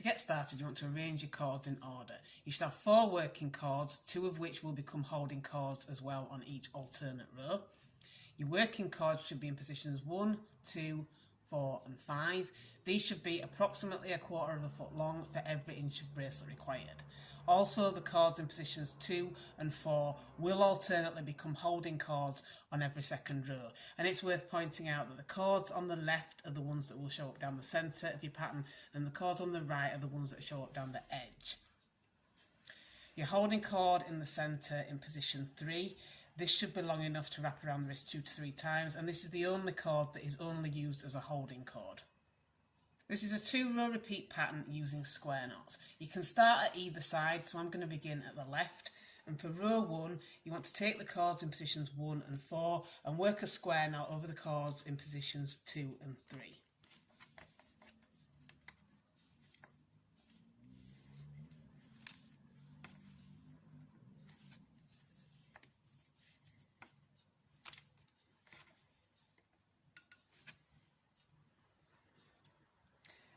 To get started, you want to arrange your cords in order. You should have 4 working cords, 2 of which will become holding cords as well on each alternate row. Your working cords should be in positions 1, 2, 4 and 5. These should be approximately 1/4 foot long for every inch of bracelet required. Also, the cords in positions 2 and 4 will alternately become holding cords on every second row. And it's worth pointing out that the cords on the left are the ones that will show up down the centre of your pattern, and the cords on the right are the ones that show up down the edge. Your holding cord in the centre in position 3. This should be long enough to wrap around the wrist 2 to 3 times, and this is the only cord that is only used as a holding cord. This is a 2-row repeat pattern using square knots. You can start at either side, so I'm going to begin at the left. And for row 1, you want to take the cords in positions 1 and 4 and work a square knot over the cords in positions 2 and 3.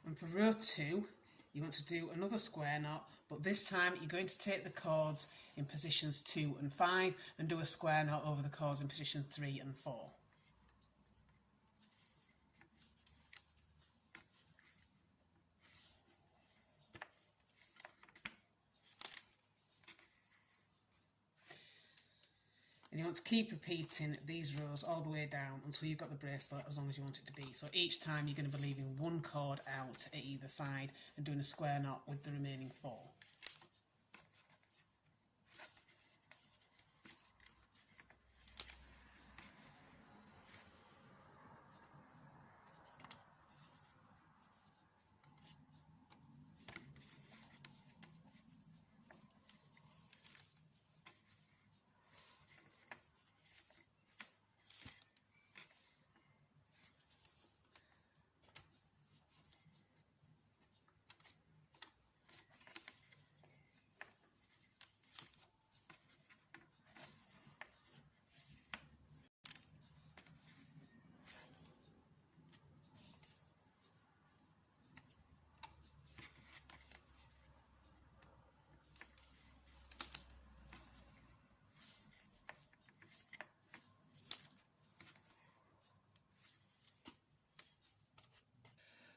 And for row 2, you want to do another square knot, but this time you're going to take the cords in positions 2 and 5 and do a square knot over the cords in position 3 and 4. And you want to keep repeating these rows all the way down until you've got the bracelet as long as you want it to be. So each time you're going to be leaving 1 cord out at either side and doing a square knot with the remaining 4.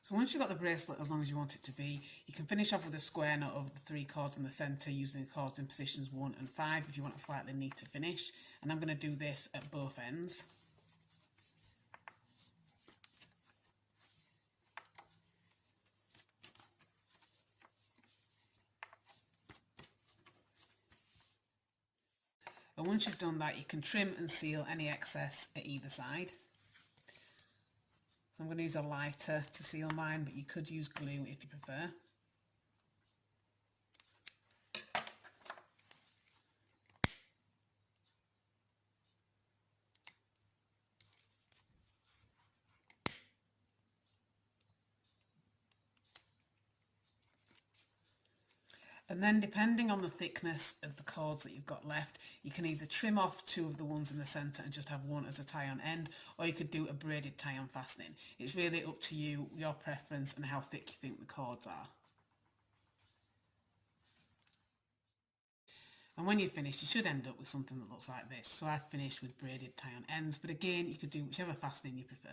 So once you've got the bracelet as long as you want it to be, you can finish off with a square knot over the 3 cords in the centre using the cords in positions 1 and 5 if you want a slightly neater finish. And I'm going to do this at both ends. And once you've done that, you can trim and seal any excess at either side. So I'm going to use a lighter to seal mine, but you could use glue if you prefer. And then depending on the thickness of the cords that you've got left, you can either trim off 2 of the ones in the centre and just have 1 as a tie-on end, or you could do a braided tie-on fastening. It's really up to you, your preference and how thick you think the cords are. And when you've finished, you should end up with something that looks like this. So I've finished with braided tie-on ends, but again, you could do whichever fastening you prefer.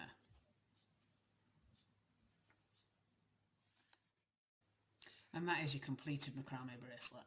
And that is your completed macrame bracelet.